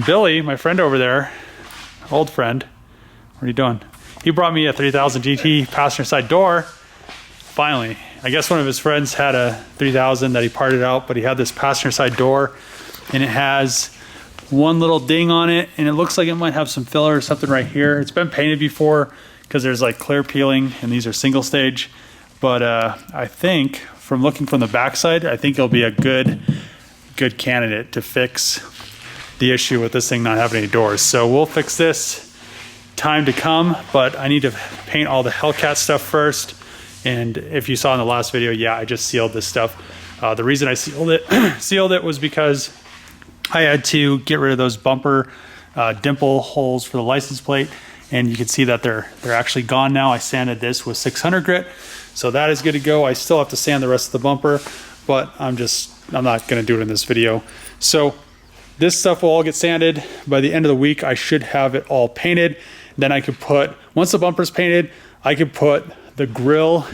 Billy, my friend over there, old friend, what are you doing? He brought me a 3000 GT passenger side door. Finally, I guess one of his friends had a 3000 that he parted out, but he had this passenger side door and it has one little ding on it and it looks like it might have some filler or something right here. It's been painted before because there's like clear peeling and these are single stage. But I think from looking from the backside, I think it'll be a good candidate to fix the issue with this thing not having any doors. So we'll fix this time to come, but I need to paint all the Hellcat stuff first. And if you saw in the last video, yeah, I just sealed this stuff. The reason I sealed it was because I had to get rid of those bumper dimple holes for the license plate. And you can see that they're actually gone now. I sanded this with 600 grit. So that is good to go. I still have to sand the rest of the bumper, but I'm not gonna do it in this video. So this stuff will all get sanded. By the end of the week, I should have it all painted. Then I could put, once the bumper's painted, I could put the grill,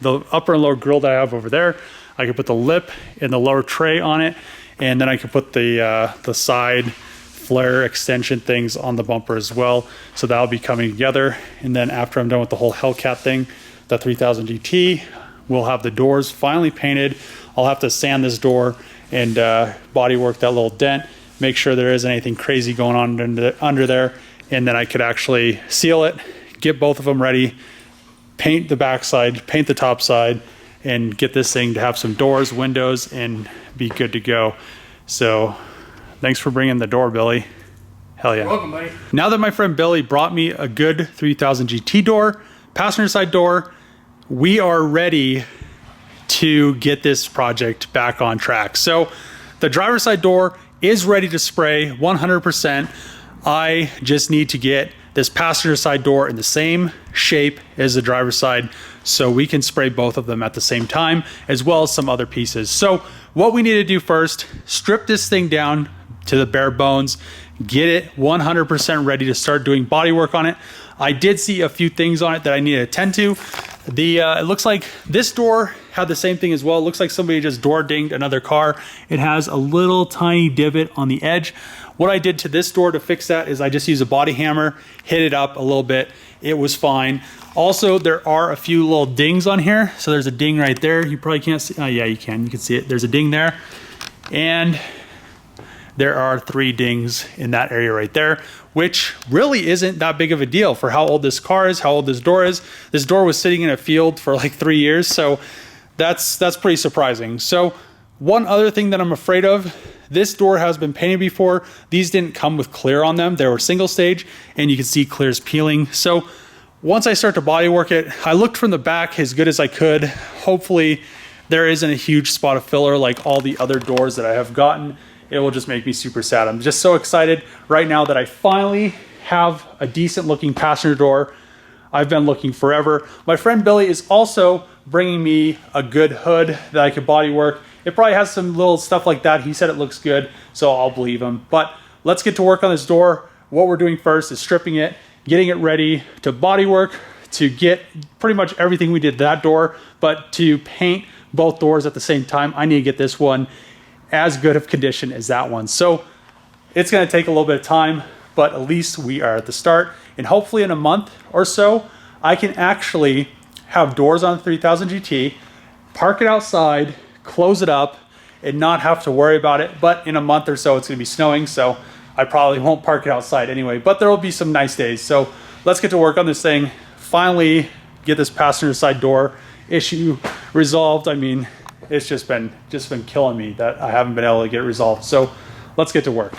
the upper and lower grill that I have over there. I could put the lip and the lower tray on it. And then I could put the side flare extension things on the bumper as well. So that'll be coming together. And then after I'm done with the whole Hellcat thing, the 3000 GT, we'll have the doors finally painted. I'll have to sand this door and bodywork that little dent, make sure there isn't anything crazy going on under there. And then I could actually seal it, get both of them ready, paint the backside, paint the top side, and get this thing to have some doors, windows, and be good to go. So thanks for bringing the door, Billy. Hell yeah. You're welcome, buddy. Now that my friend Billy brought me a good 3000 GT door, passenger side door, we are ready to get this project back on track. So the driver's side door is ready to spray 100%. I just need to get this passenger side door in the same shape as the driver's side so we can spray both of them at the same time, as well as some other pieces. So what we need to do first, strip this thing down to the bare bones, get it 100% ready to start doing body work on it. I did see a few things on it that I need to attend to. It looks like this door had the same thing as well. It looks like somebody just door dinged another car. It has a little tiny divot on the edge. What I did to this door to fix that is I just used a body hammer, hit it up a little bit. It was fine. Also, there are a few little dings on here. So there's a ding right there. You probably can't see. Oh yeah, you can see it. There's a ding there. And there are 3 dings in that area right there, which really isn't that big of a deal for how old this car is, how old this door is. This door was sitting in a field for like 3 years. So that's pretty surprising. So one other thing that I'm afraid of, this door has been painted before. These didn't come with clear on them. They were single stage and you can see clear's peeling. So once I start to body work it, I looked from the back as good as I could. Hopefully there isn't a huge spot of filler like all the other doors that I have gotten. It will just make me super sad. I'm just so excited right now that I finally have a decent looking passenger door. I've been looking forever. My friend Billy is also bringing me a good hood that I could body work. It probably has some little stuff like that. He said it looks good, so I'll believe him. But let's get to work on this door. What we're doing first is stripping it, getting it ready to body work, to get pretty much everything we did to that door, but to paint both doors at the same time. I need to get this one as good of condition as that one. So it's gonna take a little bit of time, but at least we are at the start. And hopefully in a month or so, I can actually have doors on the 3000 GT, park it outside, close it up, and not have to worry about it. But in a month or so, it's gonna be snowing, so I probably won't park it outside anyway, but there will be some nice days. So let's get to work on this thing, finally get this passenger side door issue resolved. I mean, it's just been killing me that I haven't been able to get it resolved. So let's get to work.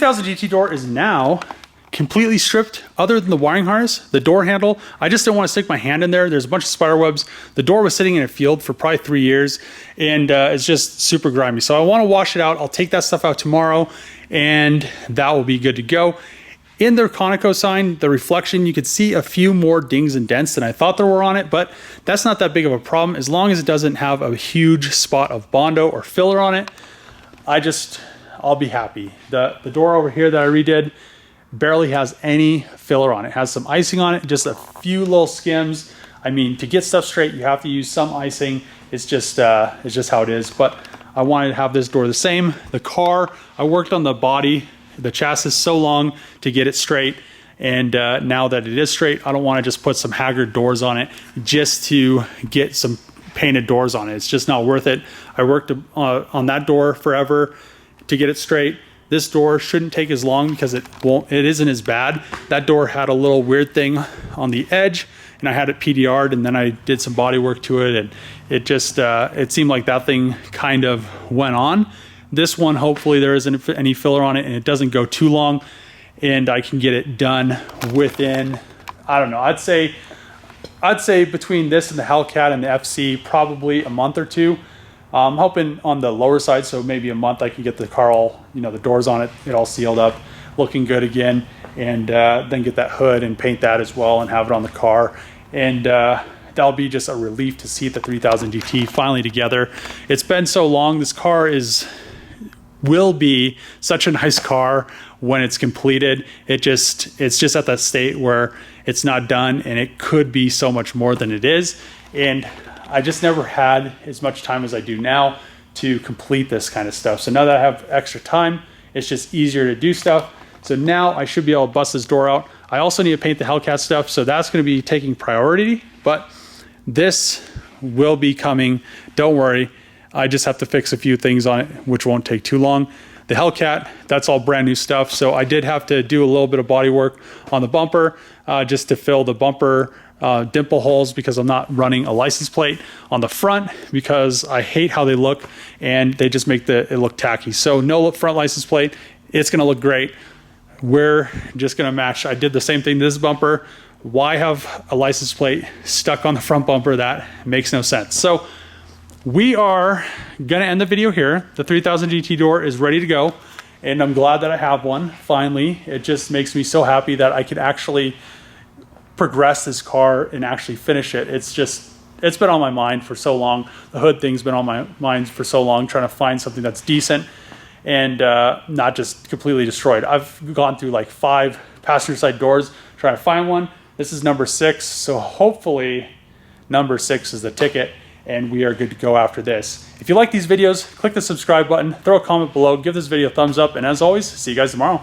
3000 GT door is now completely stripped other than the wiring harness, the door handle. I just didn't want to stick my hand in there. There's a bunch of spider webs. The door was sitting in a field for probably 3 years, and it's just super grimy. So I want to wash it out. I'll take that stuff out tomorrow, and that will be good to go. In the Conoco sign, the reflection, you could see a few more dings and dents than I thought there were on it, but that's not that big of a problem as long as it doesn't have a huge spot of Bondo or filler on it. I'll be happy. The door over here that I redid barely has any filler on it. It has some icing on it, just a few little skims. I mean, to get stuff straight, you have to use some icing. It's just how it is. But I wanted to have this door the same. The car, I worked on the body, the chassis so long to get it straight. And now that it is straight, I don't want to just put some haggard doors on it just to get some painted doors on it. It's just not worth it. I worked on that door forever to get it straight. This door shouldn't take as long because it isn't as bad. That door had a little weird thing on the edge, and I had it PDR'd, and then I did some body work to it, and it just it seemed like that thing kind of went on. This one, hopefully there isn't any filler on it and it doesn't go too long, and I can get it done within, I don't know, I'd say between this and the Hellcat and the FC, probably a month or two. I'm hoping on the lower side, so maybe a month I can get the car all, the doors on it all sealed up, looking good again, and then get that hood and paint that as well and have it on the car. And that'll be just a relief to see the 3000 GT finally together. It's been so long. This car will be such a nice car when it's completed. It's just at that state where it's not done, and it could be so much more than it is. And I just never had as much time as I do now to complete this kind of stuff. So now that I have extra time, it's just easier to do stuff. So now I should be able to bust this door out. I also need to paint the Hellcat stuff, so that's going to be taking priority, but this will be coming. Don't worry. I just have to fix a few things on it, which won't take too long. The Hellcat, that's all brand new stuff. So I did have to do a little bit of body work on the bumper just to fill the bumper dimple holes, because I'm not running a license plate on the front because I hate how they look and they just make it look tacky. So no front license plate. It's going to look great. We're just going to match. I did the same thing to this bumper. Why have a license plate stuck on the front bumper? That makes no sense. So we are going to end the video here. The 3000 GT door is ready to go, and I'm glad that I have one finally. It just makes me so happy that I could actually progress this car and actually finish it. It's been on my mind for so long. The hood thing's been on my mind for so long, trying to find something that's decent and not just completely destroyed. I've gone through like 5 passenger side doors trying to find one. This is number 6, so hopefully number 6 is the ticket and we are good to go after this. If you like these videos, click the subscribe button, throw a comment below, give this video a thumbs up, and as always, see you guys tomorrow.